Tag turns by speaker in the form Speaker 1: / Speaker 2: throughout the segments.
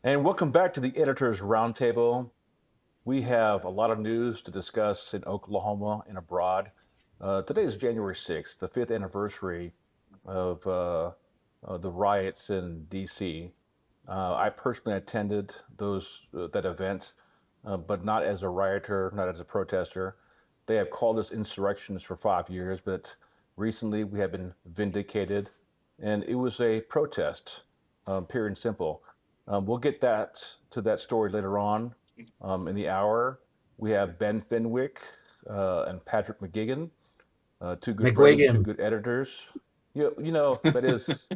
Speaker 1: And welcome back to the Editors Roundtable. We have a lot of news to discuss in Oklahoma and abroad. Today is January 6th, the fifth anniversary of the riots in D.C. I personally attended that event, but not as a rioter, not as a protester. They have called us insurrectionists for 5 years, but recently we have been vindicated, and it was a protest, pure and simple. We'll get to that story later on in the hour. We have Ben Fenwick and Patrick McGigan, two good friends, two
Speaker 2: McWigan.
Speaker 1: good editors. That is,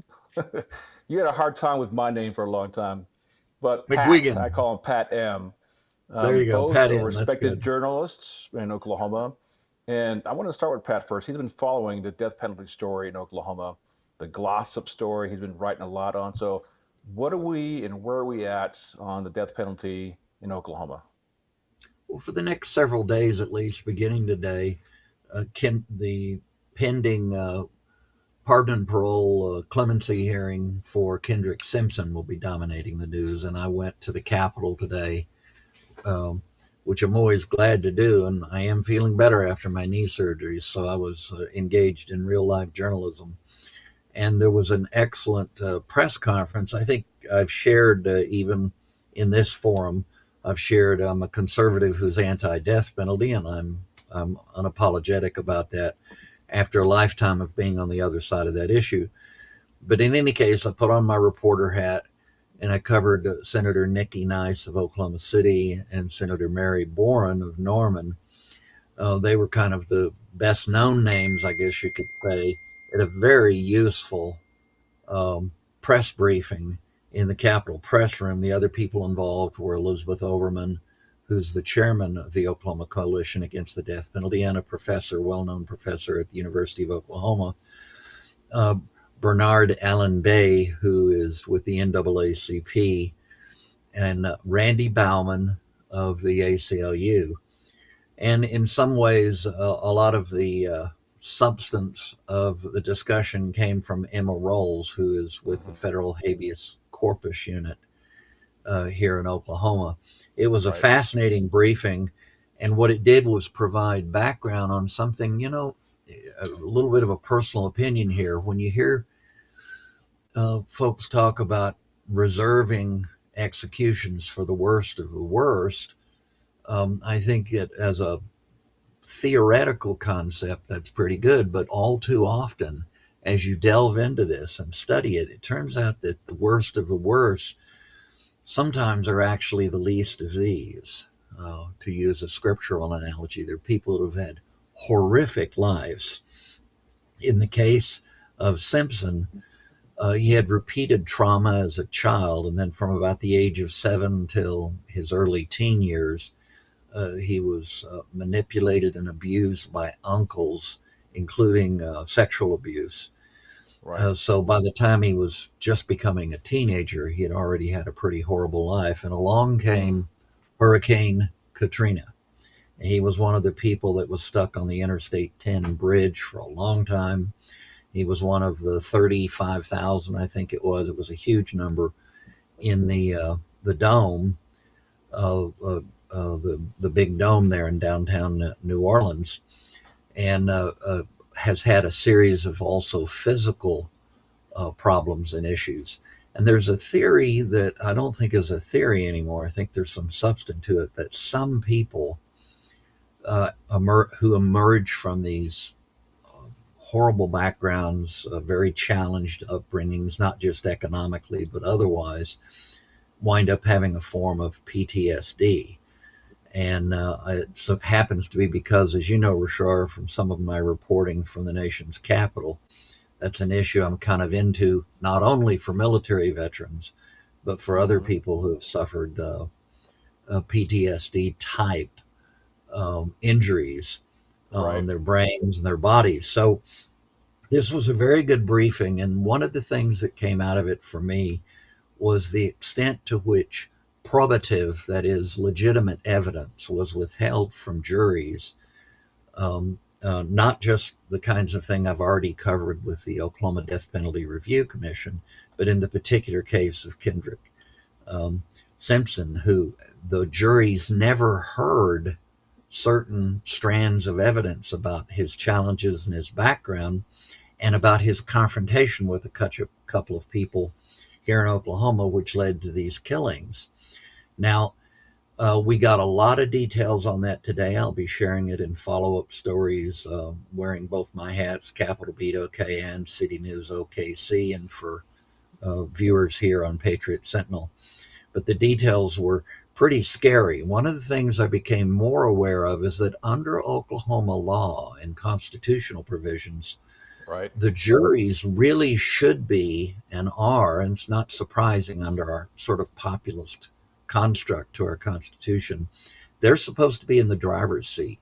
Speaker 1: you had a hard time with my name for a long time. But Pat,
Speaker 2: McWigan.
Speaker 1: I call him Pat M.
Speaker 2: There you go.
Speaker 1: Both
Speaker 2: Pat
Speaker 1: are
Speaker 2: M. That's
Speaker 1: respected
Speaker 2: good.
Speaker 1: journalists in Oklahoma. And I want to start with Pat first. He's been following the death penalty story in Oklahoma, the Glossop story. He's been writing a lot on. So, what are we and where are we at on the death penalty in Oklahoma?
Speaker 2: Well, for the next several days at least, beginning today, the pending pardon and parole clemency hearing for Kendrick Simpson will be dominating the news. And I went to the Capitol today, um, which I'm always glad to do. And I am feeling better after my knee surgery. So I was engaged in real life journalism. And there was an excellent press conference. I think I've shared even in this forum. I've shared I'm a conservative who's anti-death penalty, and I'm unapologetic about that after a lifetime of being on the other side of that issue. But in any case, I put on my reporter hat and I covered Senator Nikki Nice of Oklahoma City and Senator Mary Boren of Norman. They were kind of the best known names, I guess you could say, at a very useful press briefing in the Capitol press room. The other people involved were Elizabeth Overman, who's the chairman of the Oklahoma Coalition Against the Death Penalty and a professor, well-known professor at the University of Oklahoma, uh, Bernard Allen Bay, who is with the NAACP, and Randy Bauman of the ACLU. And in some ways, a lot of the substance of the discussion came from Emma Rolls, who is with the
Speaker 1: Hmm.
Speaker 2: Federal Habeas Corpus Unit here in Oklahoma. It was a
Speaker 1: Right.
Speaker 2: fascinating briefing, and what it did was provide background on something, a little bit of a personal opinion here. When you hear folks talk about reserving executions for the worst of the worst, I think it as a theoretical concept that's pretty good, but all too often, as you delve into this and study it, it turns out that the worst of the worst sometimes are actually the least of these. To use a scriptural analogy, they're people who have had horrific lives. In the case of Simpson, he had repeated trauma as a child, and then from about the age of 7 till his early teen years, he was manipulated and abused by uncles, including sexual abuse.
Speaker 1: Right.
Speaker 2: So by the time he was just becoming a teenager, he had already had a pretty horrible life. And along
Speaker 1: Mm.
Speaker 2: came Hurricane Katrina. He was one of the people that was stuck on the Interstate 10 bridge for a long time. He was one of the 35,000, I think it was. It was a huge number in the dome, the big dome there in downtown New Orleans, and has had a series of also physical problems and issues. And there's a theory that I don't think is a theory anymore. I think there's some substance to it that some people who emerge from these horrible backgrounds, very challenged upbringings, not just economically, but otherwise, wind up having a form of PTSD. And it so happens to be because, as you know, Rashar, from some of my reporting from the nation's capital, that's an issue I'm kind of into, not only for military veterans, but for other
Speaker 1: Hmm.
Speaker 2: people who have suffered PTSD type injuries on
Speaker 1: Right.
Speaker 2: their brains and their bodies. So this was a very good briefing. And one of the things that came out of it for me was the extent to which probative, that is, legitimate evidence, was withheld from juries. Not just the kinds of thing I've already covered with the Oklahoma Death Penalty Review Commission, but in the particular case of Kendrick. Um, Simpson, who the juries never heard certain strands of evidence about his challenges and his background and about his confrontation with a couple of people here in Oklahoma, which led to these killings. Now, we got a lot of details on that today. I'll be sharing it in follow up stories, wearing both my hats, Capital Beat OKN, City News OKC, and for viewers here on Patriot Sentinel. But the details were pretty scary. One of the things I became more aware of is that under Oklahoma law and constitutional provisions,
Speaker 1: Right.
Speaker 2: the juries really should be and are, and it's not surprising under our sort of populist construct to our Constitution, they're supposed to be in the driver's seat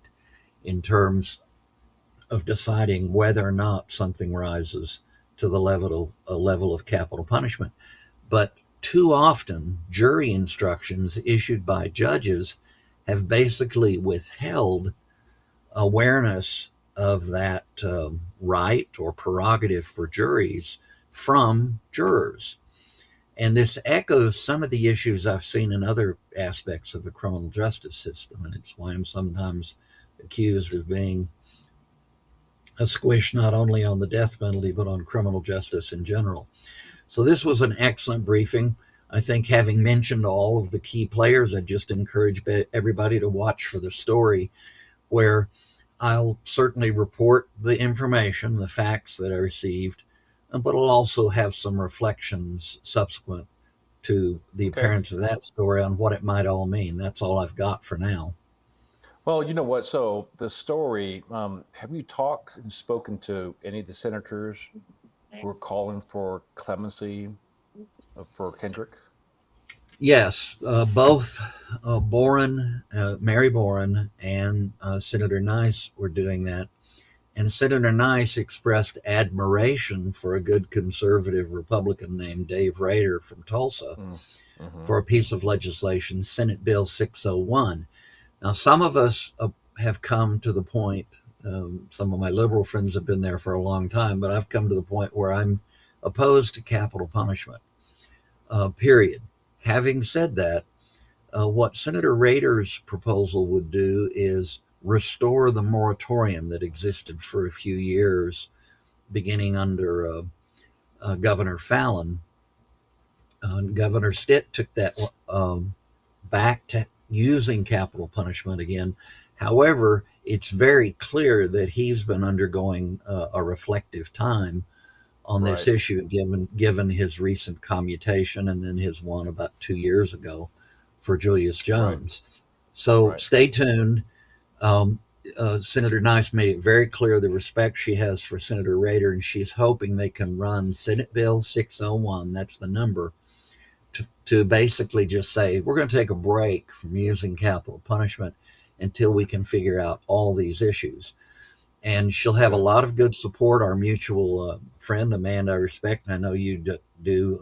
Speaker 2: in terms of deciding whether or not something rises to the level of capital punishment. But too often, jury instructions issued by judges have basically withheld awareness of that right or prerogative for juries from jurors. And this echoes some of the issues I've seen in other aspects of the criminal justice system. And it's why I'm sometimes accused of being a squish not only on the death penalty, but on criminal justice in general. So this was an excellent briefing. I think having mentioned all of the key players, I just encourage everybody to watch for the story where I'll certainly report the information, the facts that I received, but I'll also have some reflections subsequent to the
Speaker 1: Okay.
Speaker 2: appearance of that story on what it might all mean. That's all I've got for now.
Speaker 1: Well, you know what? So the story, have you talked and spoken to any of the senators who are calling for clemency for Kendrick?
Speaker 2: Yes, both Mary Boren, and Senator Nice were doing that. And Senator Nice expressed admiration for a good conservative Republican named Dave Rader from Tulsa
Speaker 1: Mm. Hmm.
Speaker 2: for a piece of legislation, Senate Bill 601. Now, some of us have come to the point, some of my liberal friends have been there for a long time, but I've come to the point where I'm opposed to capital punishment, period. Having said that, what Senator Rader's proposal would do is restore the moratorium that existed for a few years, beginning under Governor Fallon. Governor Stitt took that back to using capital punishment again. However, it's very clear that he's been undergoing a reflective time on this
Speaker 1: Right.
Speaker 2: issue, given his recent commutation and then his one about 2 years ago for Julius
Speaker 1: Right.
Speaker 2: Jones. So
Speaker 1: Right.
Speaker 2: stay tuned. Um, Senator Nice made it very clear the respect she has for Senator Rader, and she's hoping they can run Senate Bill 601, that's the number, to basically just say, we're going to take a break from using capital punishment until we can figure out all these issues. And she'll have a
Speaker 1: Good.
Speaker 2: lot of good support. Our mutual friend, a man I respect, and I know you do,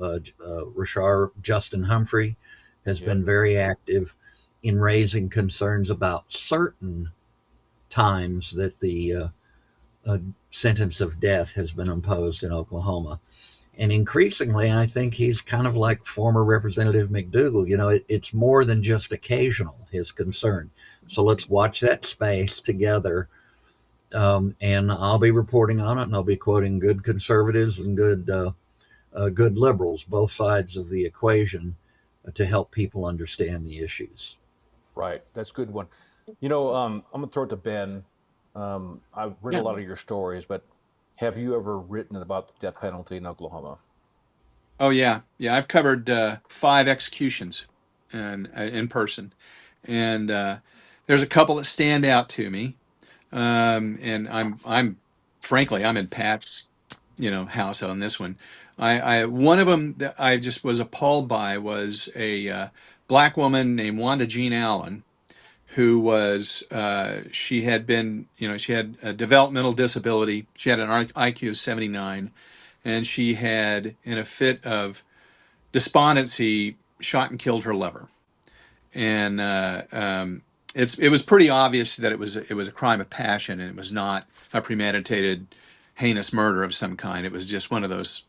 Speaker 2: Rashard Justin Humphrey, has
Speaker 1: Yep.
Speaker 2: been very active in raising concerns about certain times that the sentence of death has been imposed in Oklahoma. And increasingly, I think he's kind of like former Representative McDougal. You know, it's more than just occasional, his concern. So let's watch that space together. And I'll be reporting on it, and I'll be quoting good conservatives and good liberals, both sides of the equation, to help people understand the issues.
Speaker 1: Right. That's a good one. I'm gonna throw it to Ben. I've read a
Speaker 3: Yeah.
Speaker 1: lot of your stories, but have you ever written about the death penalty in Oklahoma?
Speaker 3: Oh yeah. Yeah. I've covered 5 executions in person, and there's a couple that stand out to me. And I'm frankly I'm in Pat's house on this one. I one of them that I just was appalled by was a black woman named Wanda Jean Allen, who was she had been she had a developmental disability. She had an IQ of 79, and she had, in a fit of despondency, shot and killed her lover. And it was pretty obvious that it was a crime of passion, and it was not a premeditated, heinous murder of some kind. It was just one of those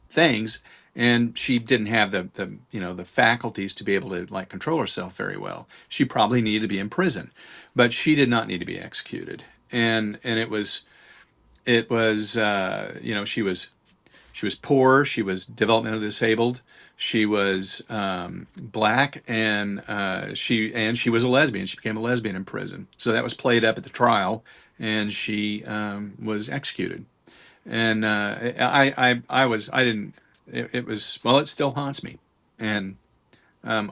Speaker 3: things. and she didn't have the faculties to be able to like control herself very well. She probably needed to be in prison, but she did not need to be executed. And it was she was poor, she was developmentally disabled, she was black, and she was a lesbian. She became a lesbian in prison, so that was played up at the trial, and she was executed. And I didn't. It was, well, it still haunts me. And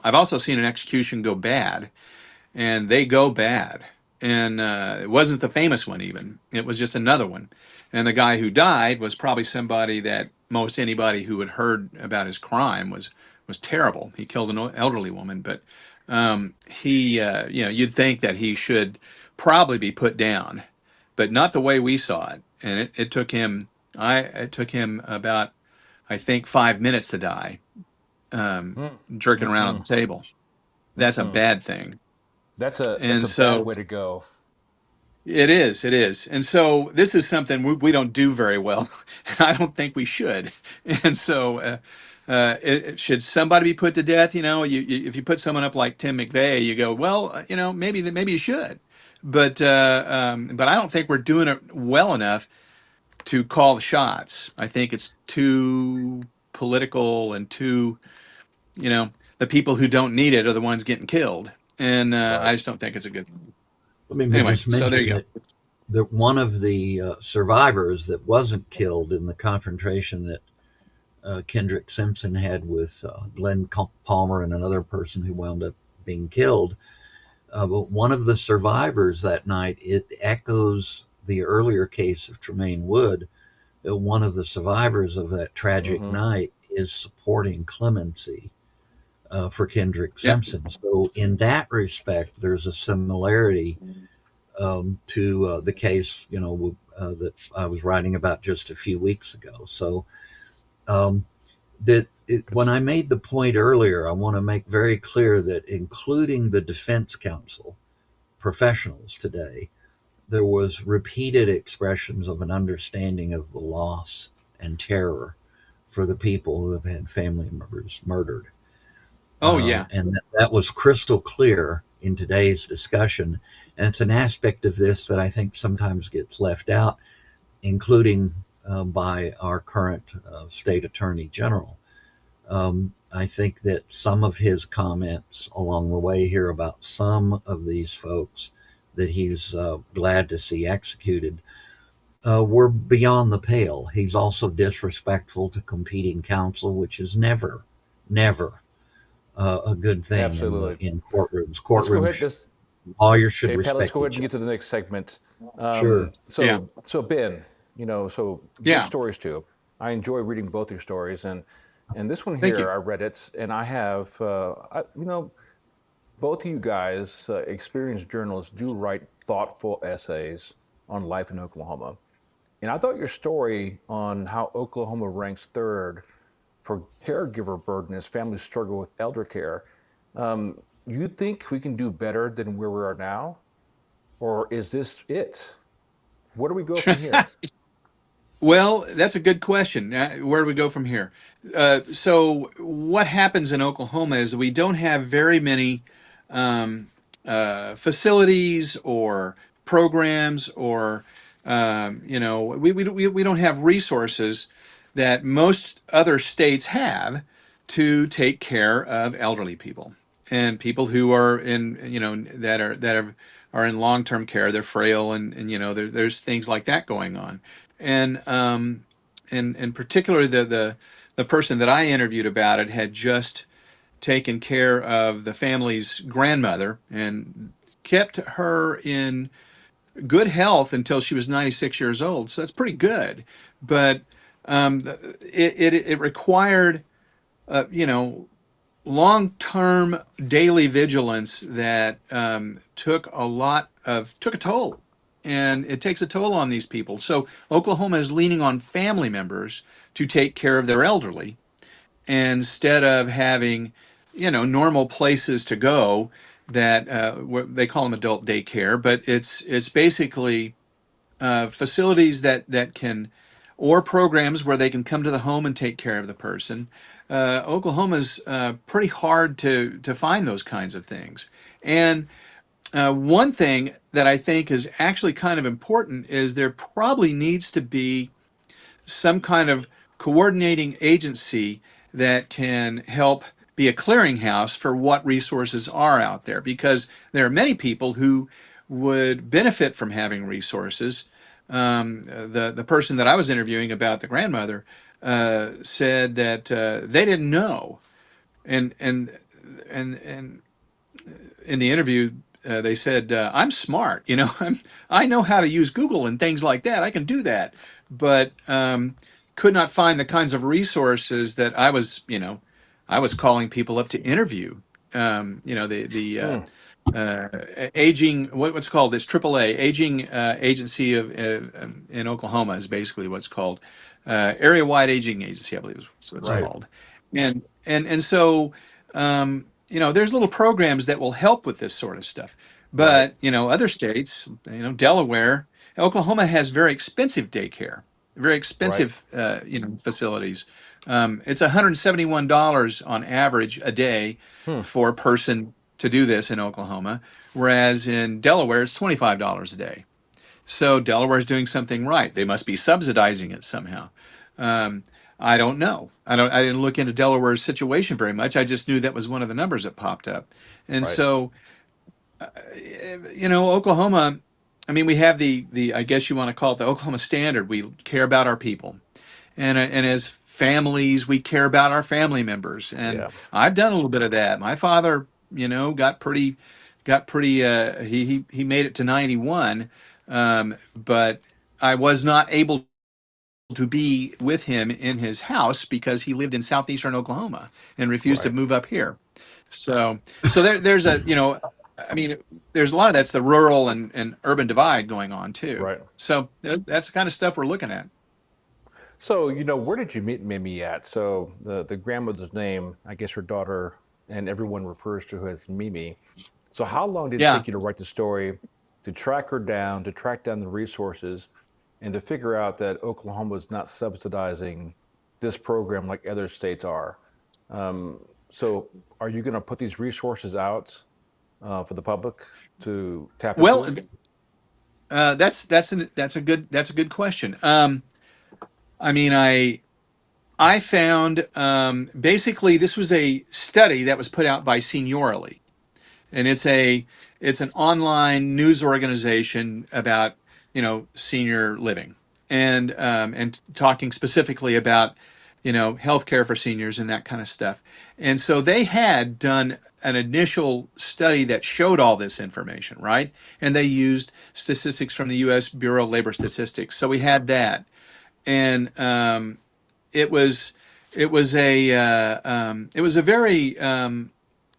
Speaker 3: I've also seen an execution go bad, and they go bad. And it wasn't the famous one, even. It was just another one. And the guy who died was probably somebody that most anybody who had heard about his crime was terrible. He killed an elderly woman, but you'd think that he should probably be put down, but not the way we saw it. And it took him about, I think, 5 minutes to die,
Speaker 1: Mm,
Speaker 3: jerking around on
Speaker 1: mm-mm,
Speaker 3: the table. That's a
Speaker 1: mm-mm.
Speaker 3: bad thing.
Speaker 1: That's
Speaker 3: And
Speaker 1: a bad
Speaker 3: so
Speaker 1: way to go.
Speaker 3: it is. And so this is something we don't do very well. And I don't think we should. And so, should somebody be put to death? If you put someone up like Tim McVeigh, you go, well, maybe you should. But I don't think we're doing it well enough to call the shots. I think it's too political and too, you know, the people who don't need it are the ones getting killed. And
Speaker 1: Right.
Speaker 3: I just don't think it's a good thing.
Speaker 2: Let me
Speaker 3: Anyway,
Speaker 2: just
Speaker 3: so there
Speaker 2: mention
Speaker 3: you go.
Speaker 2: that one of the survivors that wasn't killed in the confrontation that Kendrick Simpson had with Glenn Palmer and another person who wound up being killed. But one of the survivors that night, it echoes the earlier case of Tremaine Wood. One of the survivors of that tragic
Speaker 1: Mm-hmm.
Speaker 2: night is supporting clemency for Kendrick
Speaker 3: Yeah.
Speaker 2: Simpson. So, in that respect, there's a similarity to the case, that I was writing about just a few weeks ago. So, um, when I made the point earlier, I want to make very clear that including the defense counsel professionals today, there was repeated expressions of an understanding of the loss and terror for the people who have had family members murdered.
Speaker 3: Oh yeah.
Speaker 2: And that was crystal clear in today's discussion. And it's an aspect of this that I think sometimes gets left out, including by our current state attorney general. I think that some of his comments along the way here about some of these folks that he's glad to see executed were beyond the pale. He's also disrespectful to competing counsel, which is never, never a good thing
Speaker 1: Absolutely.
Speaker 2: in courtrooms.
Speaker 1: Let's go ahead.
Speaker 2: Courtrooms, lawyers should
Speaker 1: Hey, Pat, let's
Speaker 2: respect
Speaker 1: go ahead
Speaker 2: each
Speaker 1: and
Speaker 2: other.
Speaker 1: get to the next segment.
Speaker 2: Sure.
Speaker 1: So,
Speaker 3: Yeah.
Speaker 1: so Ben, so good
Speaker 3: Yeah.
Speaker 1: stories too. I enjoy reading both your stories, and this one
Speaker 3: Thank you.
Speaker 1: here, I read it, and I have, both of you guys, experienced journalists, do write thoughtful essays on life in Oklahoma. And I thought your story on how Oklahoma ranks third for caregiver burden as families struggle with elder care. You think we can do better than where we are now? Or is this it? Where do we go from here?
Speaker 3: Well, that's a good question. Where do we go from here? So, what happens in Oklahoma is we don't have very many um, facilities or programs, or we don't have resources that most other states have to take care of elderly people and people who are in that are in long term care. They're frail, and there's things like that going on. And and particularly the person that I interviewed about it had just taken care of the family's grandmother and kept her in good health until she was 96 years old. So that's pretty good. But it required, uh, you know, long-term daily vigilance that took a toll, and it takes a toll on these people. So Oklahoma is leaning on family members to take care of their elderly instead of having, normal places to go that they call them adult daycare, but it's basically facilities that can or programs where they can come to the home and take care of the person. Oklahoma's pretty hard to find those kinds of things. And one thing that I think is actually kind of important is there probably needs to be some kind of coordinating agency that can help be a clearinghouse for what resources are out there, because there are many people who would benefit from having resources. The person that I was interviewing about the grandmother said that they didn't know, and in the interview, they said, "I'm smart. I know how to use Google and things like that. I can do that," but could not find the kinds of resources that I was calling people up to interview. The
Speaker 1: Hmm.
Speaker 3: uh, aging, what's it called? It's AAA, Aging Agency of in Oklahoma is basically what's called, Area Wide Aging Agency, I believe is what it's
Speaker 2: Right.
Speaker 1: Right.
Speaker 3: called. And so there's little programs that will help with this sort of stuff.
Speaker 1: Right.
Speaker 3: But other states, Delaware, Oklahoma has very expensive daycare, very
Speaker 1: Right.
Speaker 3: expensive facilities. It's $171 on average a day
Speaker 1: Hmm.
Speaker 3: for a person to do this in Oklahoma, whereas in Delaware it's $25 a day. So Delaware's doing something right. They must be subsidizing it somehow. Um, I don't know. I didn't look into Delaware's situation very much. I just knew that was one of the numbers that popped up. And
Speaker 1: Right.
Speaker 3: so, Oklahoma. I mean, we have the I guess you want to call it the Oklahoma Standard. We care about our people, and as families, we care about our family members. And
Speaker 1: Yeah.
Speaker 3: I've done a little bit of that. My father, got pretty. He made it to 91, but I was not able to be with him in his house because he lived in southeastern Oklahoma and refused to
Speaker 1: Right.
Speaker 3: move up here. So there's I mean, there's a lot of that's the rural and urban divide going on too.
Speaker 1: Right.
Speaker 3: So that's the kind of stuff we're looking at.
Speaker 1: So, where did you meet Mimi at? So the grandmother's name, I guess her daughter and everyone refers to her as Mimi. So how long did it
Speaker 3: Yeah.
Speaker 1: take you to write the story, to track her down, to track down the resources, and to figure out that Oklahoma is not subsidizing this program like other states are? So are you going to put these resources out for the public to tap
Speaker 3: Well,
Speaker 1: into?
Speaker 3: that's a good question. I mean, I found basically this was a study that was put out by Seniorly, and it's an online news organization about senior living, and talking specifically about healthcare for seniors and that kind of stuff. And so they had done an initial study that showed all this information, right? And they used statistics from the U.S. Bureau of Labor Statistics. So we had that, and it was it was a very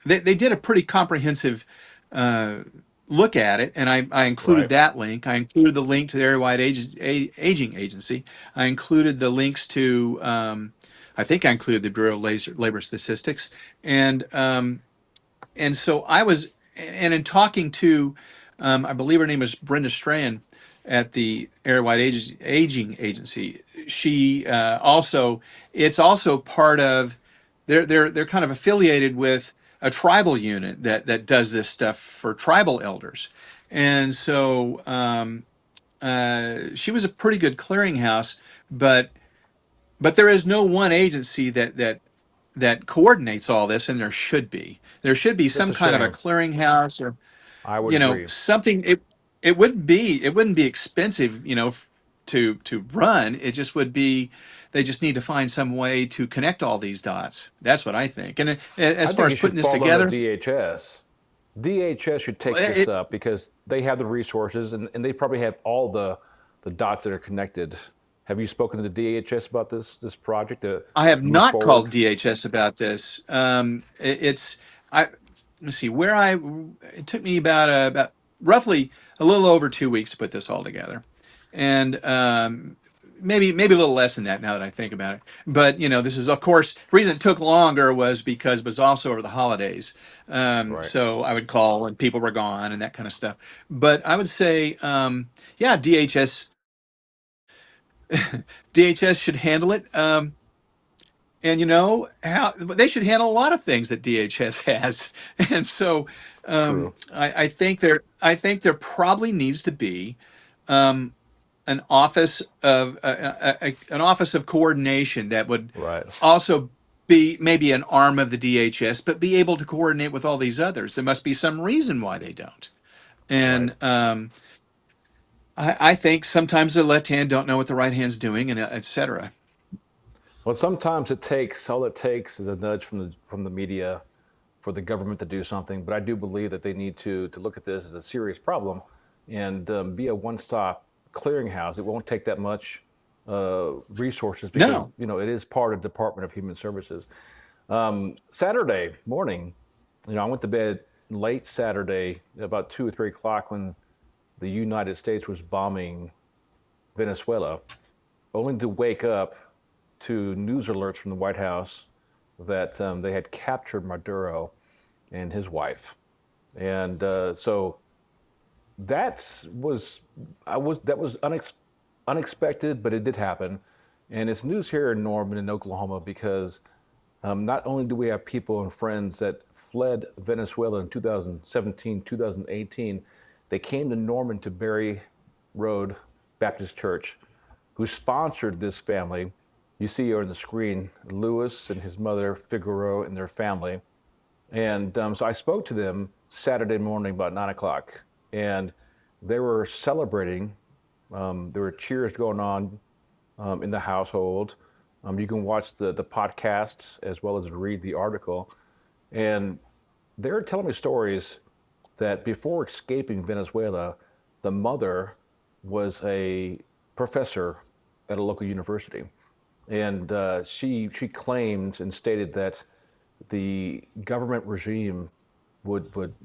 Speaker 3: they did a pretty comprehensive uh, look at it, and I included
Speaker 1: Right.
Speaker 3: that link. I included the link to the Area Wide Aging Agency. I included the links to, I think I included the Bureau of Labor Statistics, and so I was, and in talking to, I believe her name is Brenda Strahan at the Area Wide Aging Agency. She it's also part of, they're kind of affiliated with a tribal unit that does this stuff for tribal elders, and so she was a pretty good clearinghouse, but there is no one agency that coordinates all this, and there should be. There should be
Speaker 1: That's
Speaker 3: some
Speaker 1: a
Speaker 3: kind of a
Speaker 1: shame.
Speaker 3: clearinghouse, or
Speaker 1: I would agree.
Speaker 3: something. It wouldn't be expensive, to run. It just would be. They just need to find some way to connect all these dots. That's what I think. And
Speaker 1: I
Speaker 3: as far
Speaker 1: think
Speaker 3: as
Speaker 1: it should
Speaker 3: putting this
Speaker 1: fall under
Speaker 3: together,
Speaker 1: DHS. DHS should take this
Speaker 3: it,
Speaker 1: up because they have the resources and they probably have all the dots that are connected. Have you spoken to the DHS about this project to
Speaker 3: I have
Speaker 1: move
Speaker 3: not
Speaker 1: forward?
Speaker 3: called DHS about this. It's I let's see where I. It took me about roughly a little over 2 weeks to put this all together, and maybe a little less than that now that I think about it. But this is, of course, the reason it took longer was because it was also over the holidays.
Speaker 1: Right.
Speaker 3: So I would call and people were gone and that kind of stuff. But I would say, yeah, DHS DHS should handle it. And you know how they should handle a lot of things that DHS has. And so
Speaker 1: True.
Speaker 3: I think there probably needs to be um, an office of an office of coordination that would
Speaker 1: Right.
Speaker 3: also be maybe an arm of the DHS, but be able to coordinate with all these others. There must be some reason why they don't.
Speaker 1: Right.
Speaker 3: And I think sometimes the left hand don't know what the right hand's doing, and et cetera.
Speaker 1: Well, sometimes all it takes is a nudge from the media for the government to do something. But I do believe that they need to look at this as a serious problem and be a one-stop clearinghouse. It won't take that much resources because
Speaker 3: No.
Speaker 1: it is part of Department of Human Services. Saturday morning, I went to bed late Saturday, about 2 or 3 o'clock, when the United States was bombing Venezuela, only to wake up to news alerts from the White House that they had captured Maduro and his wife, and so that was unexpected, but it did happen, and it's news here in Norman in Oklahoma because not only do we have people and friends that fled Venezuela in 2017, 2018, they came to Norman to Berry Road Baptist Church, who sponsored this family. You see here on the screen, Lewis and his mother, Figaro, and their family. And so I spoke to them Saturday morning about 9 o'clock, and they were celebrating. There were cheers going on in the household. You can watch the podcasts as well as read the article. And they were telling me stories that before escaping Venezuela, the mother was a professor at a local university. And she claimed and stated that the government regime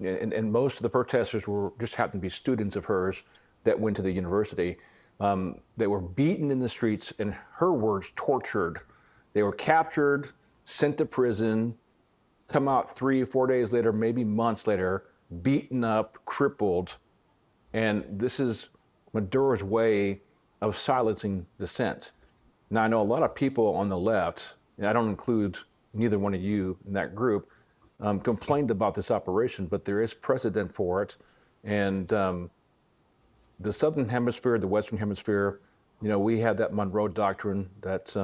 Speaker 1: and most of the protesters were just happened to be students of hers that went to the university. They were beaten in the streets, in her words, tortured. They were captured, sent to prison, come out 3 or 4 days later, maybe months later, beaten up, crippled. And this is Maduro's way of silencing dissent. Now, I know a lot of people on the left, and I don't include neither one of you in that group, complained about this operation, but there is precedent for it. And the Southern Hemisphere, the Western Hemisphere, we have that Monroe Doctrine that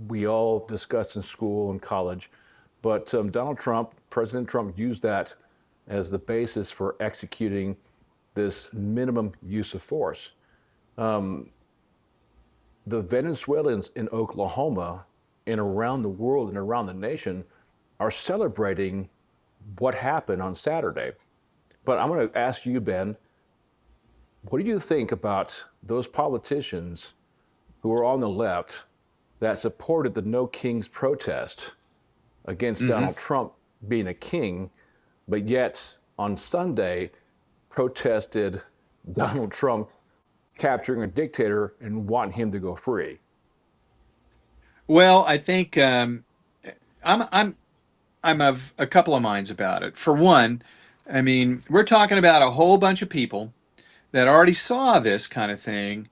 Speaker 1: we all discussed in school and college. But President Trump used that as the basis for executing this minimum use of force. The Venezuelans in Oklahoma and around the world and around the nation are celebrating what happened on Saturday. But I'm going to ask you, Ben, what do you think about those politicians who are on the left that supported the No Kings protest against
Speaker 3: Hmm.
Speaker 1: Donald Trump being a king, but yet on Sunday protested Donald Trump capturing a dictator and wanting him to go free?
Speaker 3: Well, I think I'm I'm I'm of a couple of minds about it. For one, I mean, we're talking about a whole bunch of people that already saw this kind of thing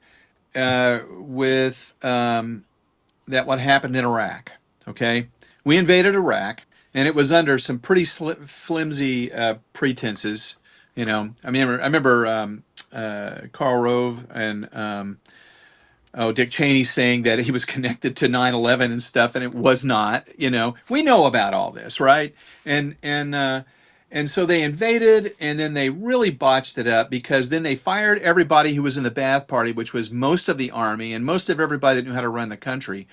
Speaker 3: with that what happened in Iraq. Okay, we invaded Iraq, and it was under some pretty flimsy pretenses. I remember Karl Rove and Dick Cheney saying that he was connected to 9/11 and stuff, and it was not. We know about all this, right? And so they invaded, and then they really botched it up because then they fired everybody who was in the Ba'ath Party, which was most of the army and most of everybody that knew how to run the country.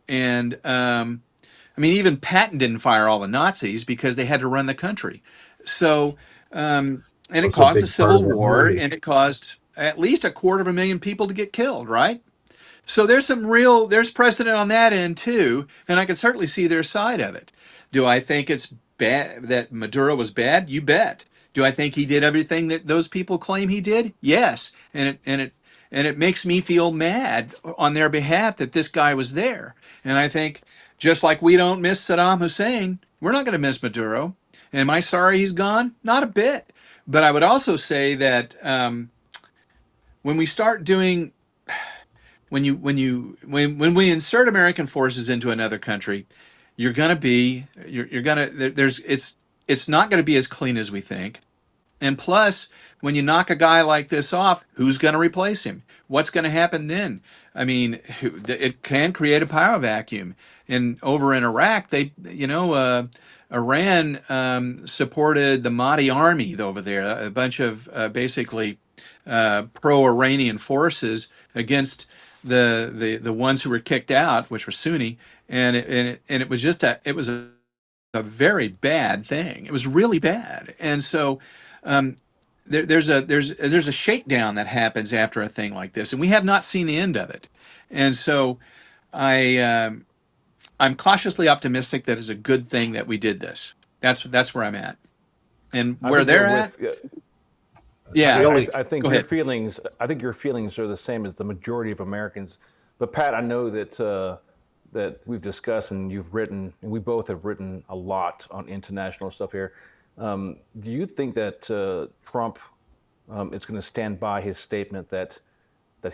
Speaker 3: And I mean, even Patton didn't fire all the Nazis because they had to run the country. So, and it
Speaker 2: Was a
Speaker 3: caused a
Speaker 2: big part
Speaker 3: civil
Speaker 2: of that
Speaker 3: war,
Speaker 2: movie.
Speaker 3: and it caused at least 250,000 people to get killed, right? So there's precedent on that end too, and I can certainly see their side of it. Do I think it's bad that Maduro was bad? You bet. Do I think he did everything that those people claim he did? Yes. And it makes me feel mad on their behalf that this guy was there. And I think just like we don't miss Saddam Hussein, we're not going to miss Maduro. Am I sorry he's gone? Not a bit. But I would also say that when we start doing when we insert American forces into another country, you're gonna there's it's not going to be as clean as we think. And plus, when you knock a guy like this off, who's going to replace him? What's going to happen then? I mean, it can create a power vacuum. And over in Iraq, Iran supported the Mahdi army over there, a bunch of basically pro-Iranian forces against the ones who were kicked out, which were Sunni, and it was just a very bad thing. It was really bad, and so um, there's a shakedown that happens after a thing like this, and we have not seen the end of it. And so I I'm cautiously optimistic that it's a good thing that we did this. That's where I'm at, and
Speaker 1: I
Speaker 3: where
Speaker 1: think we're
Speaker 3: they're at.
Speaker 1: with.
Speaker 3: Yeah,
Speaker 2: The only
Speaker 1: I think
Speaker 3: go
Speaker 1: your
Speaker 3: ahead.
Speaker 1: feelings. I think your feelings are the same as the majority of Americans. But Pat, I know that we've discussed and you've written, and we both have written a lot on international stuff here. Do you think that Trump is going to stand by his statement that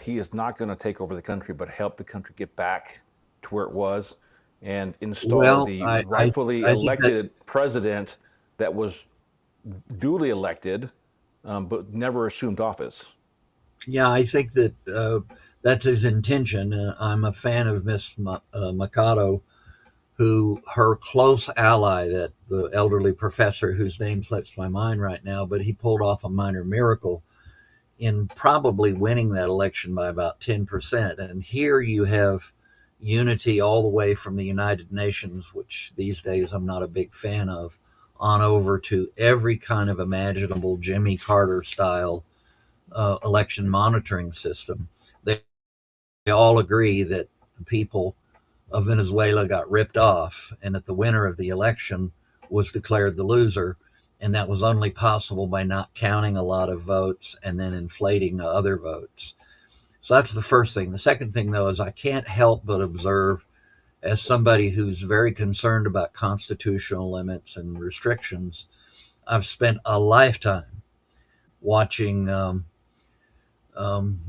Speaker 1: he is not going to take over the country, but help the country get back to where it was and install
Speaker 2: well,
Speaker 1: the
Speaker 2: I
Speaker 1: rightfully
Speaker 2: I think that
Speaker 1: elected president that was duly elected, but never assumed office?
Speaker 2: yeah, I think that that's his intention. I'm a fan of Miss Mikado, who her close ally, that the elderly professor whose name slips my mind right now, but he pulled off a minor miracle in probably winning that election by about 10%. And here you have unity all the way from the United Nations, which these days I'm not a big fan of, on over to every kind of imaginable Jimmy Carter style election monitoring system. They all agree that the people of Venezuela got ripped off and that the winner of the election was declared the loser. And that was only possible by not counting a lot of votes and then inflating other votes. So that's the first thing. The second thing, though, is I can't help but observe, as somebody who's very concerned about constitutional limits and restrictions, I've spent a lifetime watching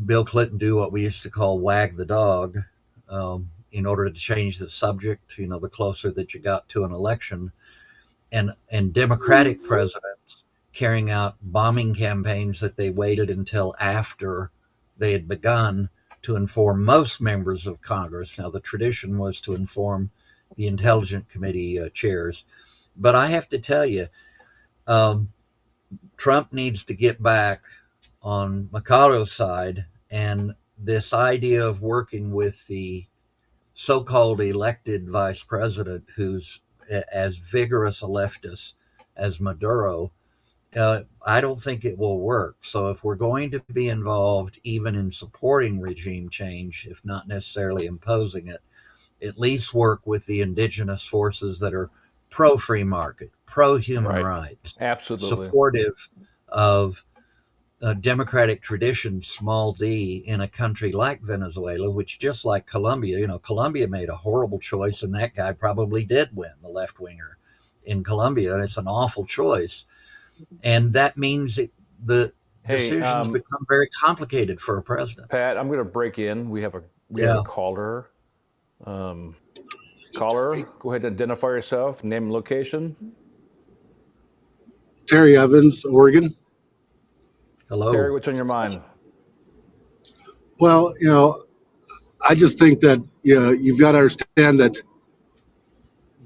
Speaker 2: Bill Clinton do what we used to call wag the dog, in order to change the subject, the closer that you got to an election, and Democratic presidents carrying out bombing campaigns that they waited until after they had begun to inform most members of Congress. Now, the tradition was to inform the Intelligence Committee chairs. But I have to tell you, Trump needs to get back on Mikado's side, and this idea of working with the so-called elected vice president who's as vigorous a leftist as Maduro, I don't think it will work. So if we're going to be involved even in supporting regime change, if not necessarily imposing it, at least work with the indigenous forces that are pro-free market, pro-human
Speaker 1: Right.
Speaker 2: rights,
Speaker 1: Absolutely.
Speaker 2: supportive of democratic tradition, small d, in a country like Venezuela, which, just like Colombia, Colombia made a horrible choice, and that guy probably did win, the left winger in Colombia, and it's an awful choice. And that means the
Speaker 1: Hey,
Speaker 2: decisions become very complicated for a president.
Speaker 1: Pat, I'm going to break in. We have a
Speaker 2: Yeah.
Speaker 1: caller. Caller, go ahead and identify yourself, name and location.
Speaker 4: Terry Evans, Oregon.
Speaker 1: Terry,
Speaker 2: Hello.
Speaker 1: what's on your mind?
Speaker 4: Well, I just think that you've got to understand that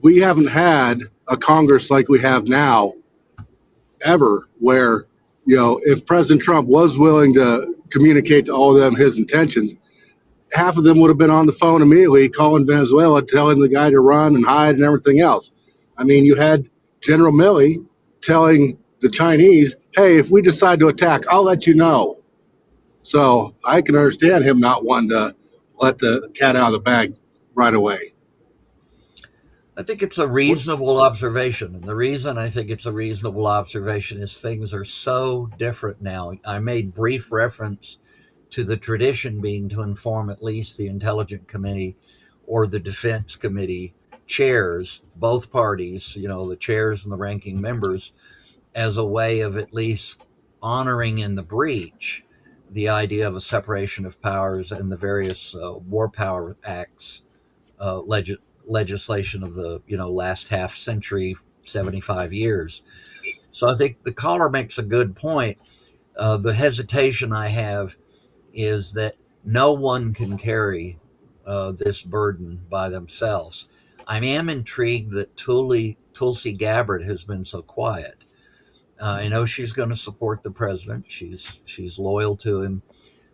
Speaker 4: we haven't had a Congress like we have now ever, where if President Trump was willing to communicate to all of them his intentions, half of them would have been on the phone immediately calling Venezuela, telling the guy to run and hide and everything else. I mean, you had General Milley telling the Chinese, hey, if we decide to attack, I'll let you know. So I can understand him not wanting to let the cat out of the bag right away.
Speaker 2: I think it's a reasonable observation. And the reason I think it's a reasonable observation is things are so different now. I made brief reference to the tradition being to inform at least the Intelligence Committee or the Defense Committee chairs, both parties, the chairs and the ranking members, as a way of at least honoring in the breach the idea of a separation of powers and the various war power acts, legislation of the last half century, 75 years. So I think the caller makes a good point. The hesitation I have is that no one can carry this burden by themselves. I am intrigued that Tulsi Gabbard has been so quiet. I know she's going to support the president. She's loyal to him,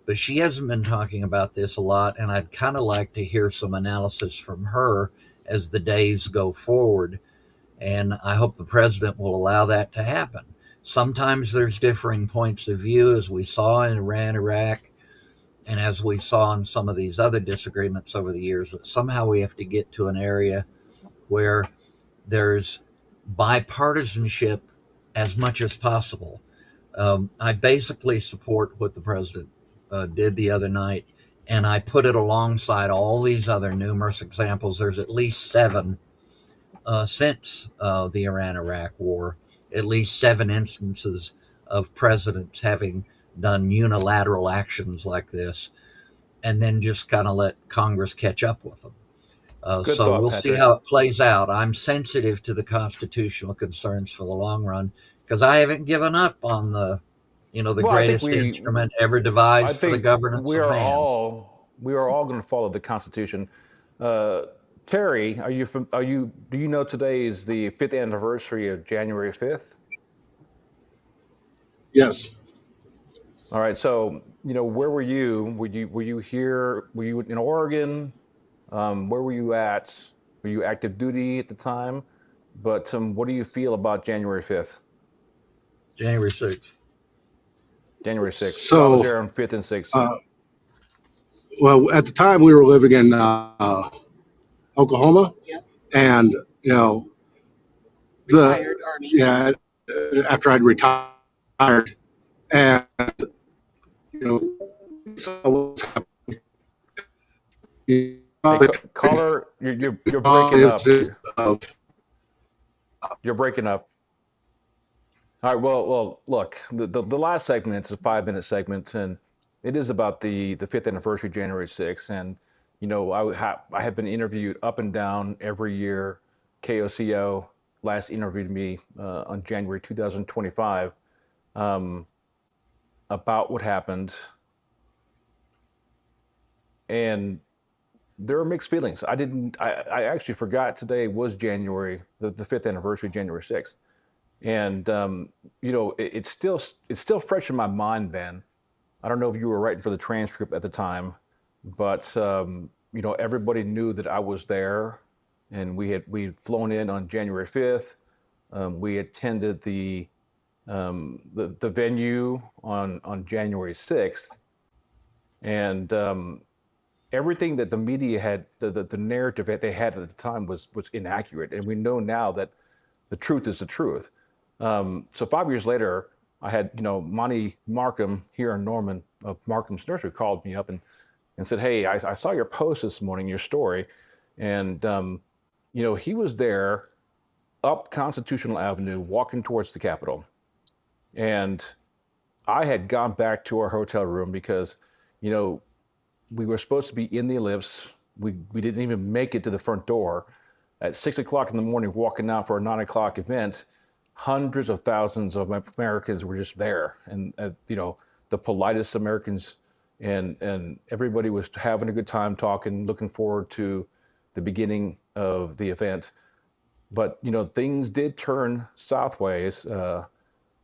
Speaker 2: but she hasn't been talking about this a lot. And I'd kind of like to hear some analysis from her as the days go forward. And I hope the president will allow that to happen. Sometimes there's differing points of view, as we saw in Iran, Iraq, and as we saw in some of these other disagreements over the years. But somehow we have to get to an area where there's bipartisanship as much as possible. I basically support what the president did the other night, and I put it alongside all these other numerous examples. There's at least 7 since the Iran-Iraq war, at least 7 instances of presidents having done unilateral actions like this, and then just kind of let Congress catch up with them.
Speaker 1: Good
Speaker 2: So
Speaker 1: thought,
Speaker 2: we'll see
Speaker 1: Patrick.
Speaker 2: how it plays out. I'm sensitive to the constitutional concerns for the long run because I haven't given up on the
Speaker 1: Well,
Speaker 2: greatest instrument ever
Speaker 1: I
Speaker 2: devised for the
Speaker 1: think
Speaker 2: governance of man.
Speaker 1: we are all going to follow the Constitution. Uh, Terry, do you know today is the 5th anniversary of January 5th?
Speaker 4: Yes.
Speaker 1: All right. So, where were you? Were you here? Were you in Oregon? Where were you at? Were you active duty at the time? But what do you feel about January 5th?
Speaker 2: January 6th.
Speaker 1: January 6th. So I was
Speaker 4: So,
Speaker 1: there on 5th and 6th.
Speaker 4: uh, well, at the time we were living in Oklahoma, and the retired Army. Yeah, after I'd retired, and so what's happening.
Speaker 1: Hey, caller, you're breaking up. You're breaking up. All right. Well, look, the last segment, it's a 5-minute segment, and it is about the 5th anniversary, January 6th. And, I have been interviewed up and down every year. KOCO last interviewed me on January 2025 about what happened. And there are mixed feelings. I actually forgot today was January, the 5th anniversary, January 6th. And it's still fresh in my mind, Ben. I don't know if you were writing for the transcript at the time, but everybody knew that I was there, and we'd flown in on January 5th. We attended the venue on January 6th, and everything that the media had, the narrative that they had at the time was inaccurate, and we know now that the truth is the truth. So 5 years later, I had Monty Markham here in Norman of Markham's Nursery called me up and said, "Hey, I saw your post this morning, your story," and he was there up Constitutional Avenue, walking towards the Capitol, and I had gone back to our hotel room because we were supposed to be in the ellipse. We didn't even make it to the front door. At 6 o'clock in the morning, walking out for a 9 o'clock event, hundreds of thousands of Americans were just there, and the politest Americans, and everybody was having a good time talking, looking forward to the beginning of the event. But things did turn southways.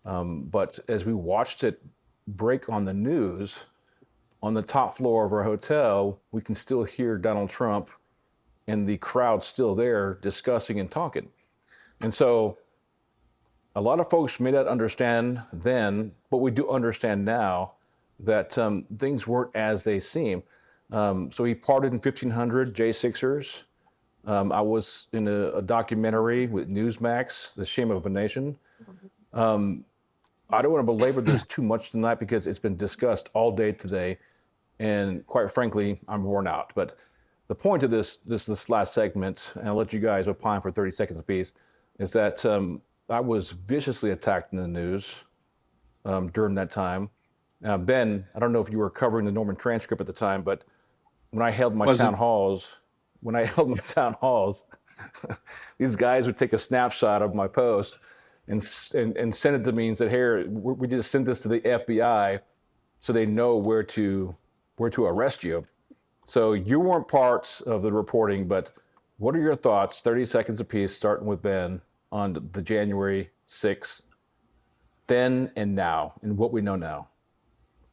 Speaker 1: But as we watched it break on the news, on the top floor of our hotel, we can still hear Donald Trump and the crowd still there discussing and talking. And so a lot of folks may not understand then, but we do understand now that things weren't as they seem. So he parted in 1500 J6ers. I was in a documentary with Newsmax, The Shame of a Nation. I don't want to belabor this too much tonight because it's been discussed all day today. And quite frankly, I'm worn out. But the point of this last segment, and I'll let you guys opine for 30 seconds apiece, is that I was viciously attacked in the news during that time. Ben, I don't know if you were covering the Norman transcript at the time, but when I held my town
Speaker 3: Wasn't.
Speaker 1: halls, when I held my town halls, these guys would take a snapshot of my post and send it to me and said, "Here, we just sent this to the FBI, so they know where to arrest you." So you weren't part of the reporting, but what are your thoughts? 30 seconds apiece, starting with Ben, on the January 6th, then and now, and what we know now.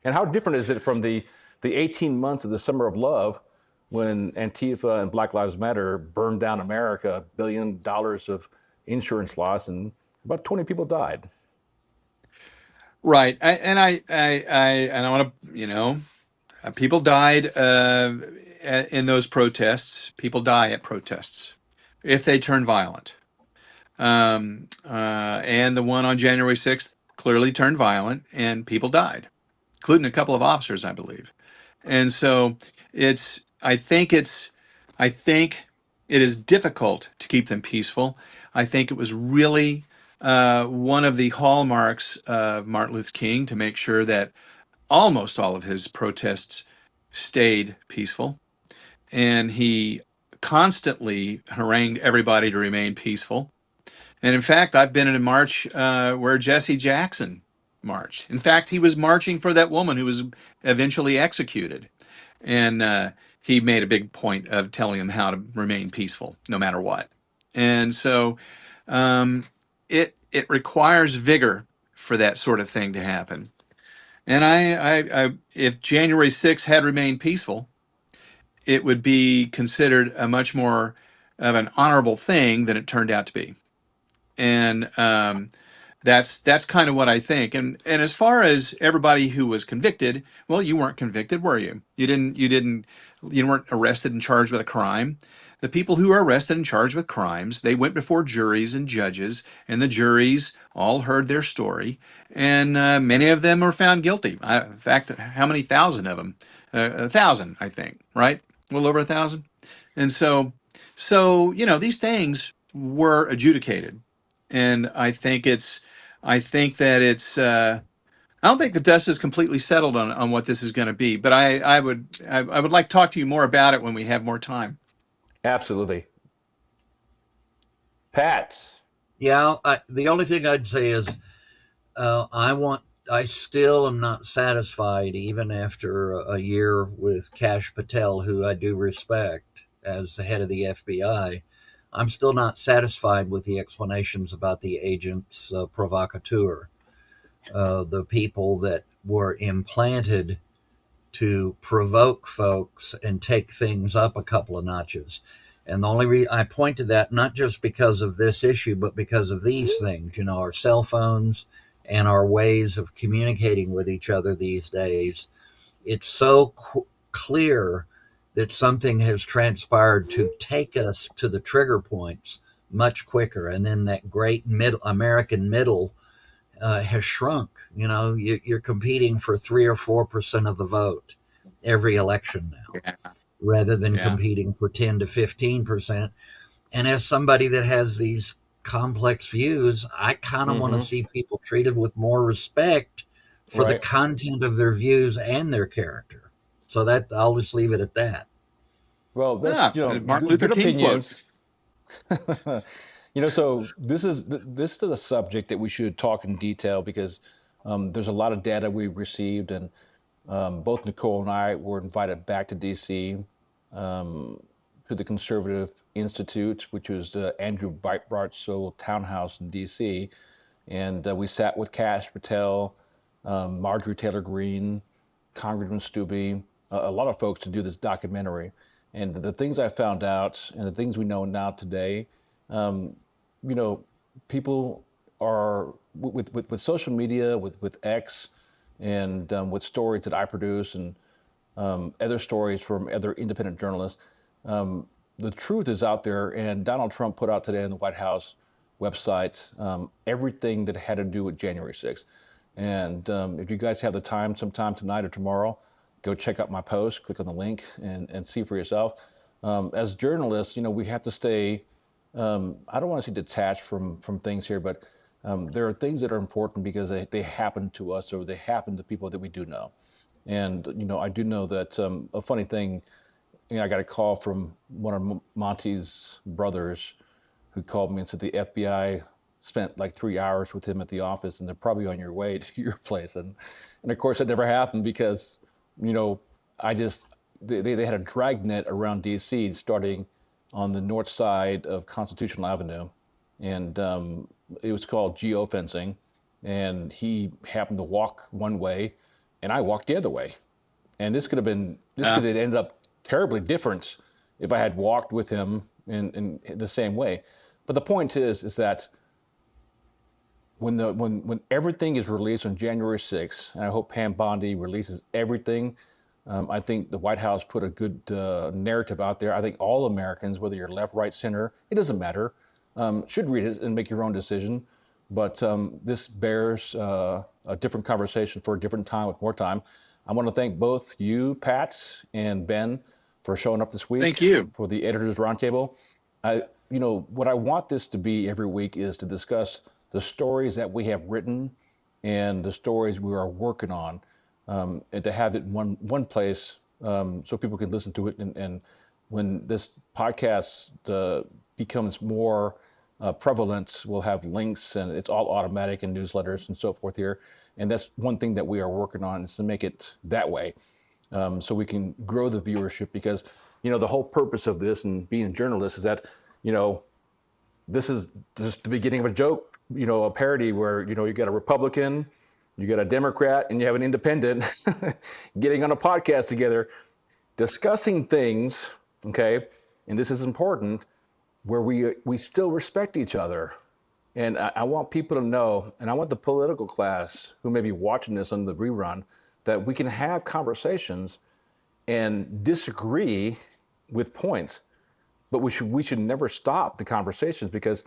Speaker 1: And how different is it from the 18 months of the Summer of Love when Antifa and Black Lives Matter burned down America, $1 billion of insurance loss, and about 20 people died?
Speaker 3: Right. And I want to, people died in those protests. People die at protests if they turn violent. And the one on January 6th clearly turned violent and people died, including a couple of officers, I believe. And so I think it is difficult to keep them peaceful. I think it was really one of the hallmarks of Martin Luther King to make sure that almost all of his protests stayed peaceful. And he constantly harangued everybody to remain peaceful. And in fact, I've been in a march where Jesse Jackson marched. In fact, he was marching for that woman who was eventually executed. And he made a big point of telling them how to remain peaceful no matter what. And so um, it requires vigor for that sort of thing to happen. And if January 6th had remained peaceful, it would be considered a much more of an honorable thing than it turned out to be. And that's kind of what I think. And as far as everybody who was convicted, well, you weren't convicted, were you? You weren't arrested and charged with a crime. The people who are arrested and charged with crimes, they went before juries and judges, and the juries all heard their story, and many of them were found guilty. In fact, how many thousand of them? 1,000, I think, right? A little over 1,000. And so these things were adjudicated, and I think that I don't think the dust is completely settled on what this is going to be, but I would like to talk to you more about it when we have more time.
Speaker 1: Absolutely. Pat.
Speaker 2: Yeah, the only thing I'd say is I still am not satisfied, even after a year with Kash Patel, who I do respect as the head of the FBI. I'm still not satisfied with the explanations about the agents provocateur, the people that were implanted to provoke folks and take things up a couple of notches. And the only reason I point to that, not just because of this issue, but because of these things, our cell phones and our ways of communicating with each other these days. It's so clear that something has transpired to take us to the trigger points much quicker. And then that great American middle has shrunk. You're competing for 3 or 4% of the vote every election now,
Speaker 3: Yeah.
Speaker 2: rather than
Speaker 3: Yeah.
Speaker 2: competing for 10 to 15%. And as somebody that has these complex views, I kind of want to
Speaker 1: Mm-hmm.
Speaker 2: see people treated with more respect for the
Speaker 1: Right.
Speaker 2: content of their views and their character. So that I'll just leave it at that.
Speaker 1: Well, that's
Speaker 3: Martin
Speaker 1: good,
Speaker 3: Luther
Speaker 1: good
Speaker 3: King quote.
Speaker 1: opinions. So this is a subject that we should talk in detail because there's a lot of data we received, and both Nicole and I were invited back to DC to the Conservative Institute, which was Andrew Breitbart's old townhouse in DC, and we sat with Kash Patel, Marjorie Taylor Greene, Congressman Stubbe, a lot of folks to do this documentary. And the things I found out and the things we know now today, um, you know, people are with social media, with X, and with stories that I produce and other stories from other independent journalists. The truth is out there, and Donald Trump put out today on the White House website everything that had to do with January 6th. And if you guys have the time sometime tonight or tomorrow, go check out my post, click on the link, and see for yourself. As journalists, we have to stay, I don't want to say detached from things here, but There are things that are important because they happen to us or they happen to people that we do know. And, I do know that a funny thing, I got a call from one of Monty's brothers who called me and said the FBI spent like 3 hours with him at the office and they're probably on your way to your place. And of course, that never happened because, you know, I just, they had a dragnet around DC starting on the north side of Constitutional Avenue. And it was called geofencing. And he happened to walk one way and I walked the other way. And this could have ended up terribly different if I had walked with him in the same way. But the point is that when everything is released on January 6th, and I hope Pam Bondi releases everything, I think the White House put a good narrative out there. I think all Americans, whether you're left, right, center, it doesn't matter, should read it and make your own decision. But this bears a different conversation for a different time with more time. I want to thank both you, Pat, and Ben, for showing up this week.
Speaker 3: Thank you.
Speaker 1: For the Editors Roundtable. What I want this to be every week is to discuss the stories that we have written and the stories we are working on, and to have it in one place so people can listen to it. And when this podcast becomes more prevalent, we'll have links and it's all automatic and newsletters and so forth here. And that's one thing that we are working on, is to make it that way, so we can grow the viewership. Because the whole purpose of this and being a journalist is that this is just the beginning of a joke, a parody where you got a Republican, you got a Democrat, and you have an independent getting on a podcast together, discussing things, okay? And this is important, where we still respect each other. And I want people to know, and I want the political class who may be watching this on the rerun, that we can have conversations and disagree with points, but we should never stop the conversations, because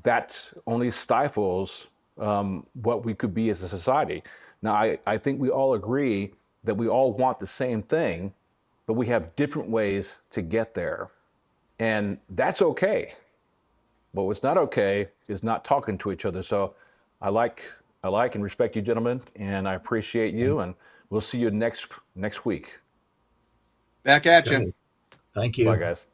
Speaker 1: that only stifles what we could be as a society. Now, I think we all agree that we all want the same thing, but we have different ways to get there. And that's okay. But what's not okay is not talking to each other. So I like and respect you, gentlemen, and I appreciate you, and we'll see you next week.
Speaker 3: Back at you.
Speaker 2: Okay. Thank you.
Speaker 1: Bye, guys.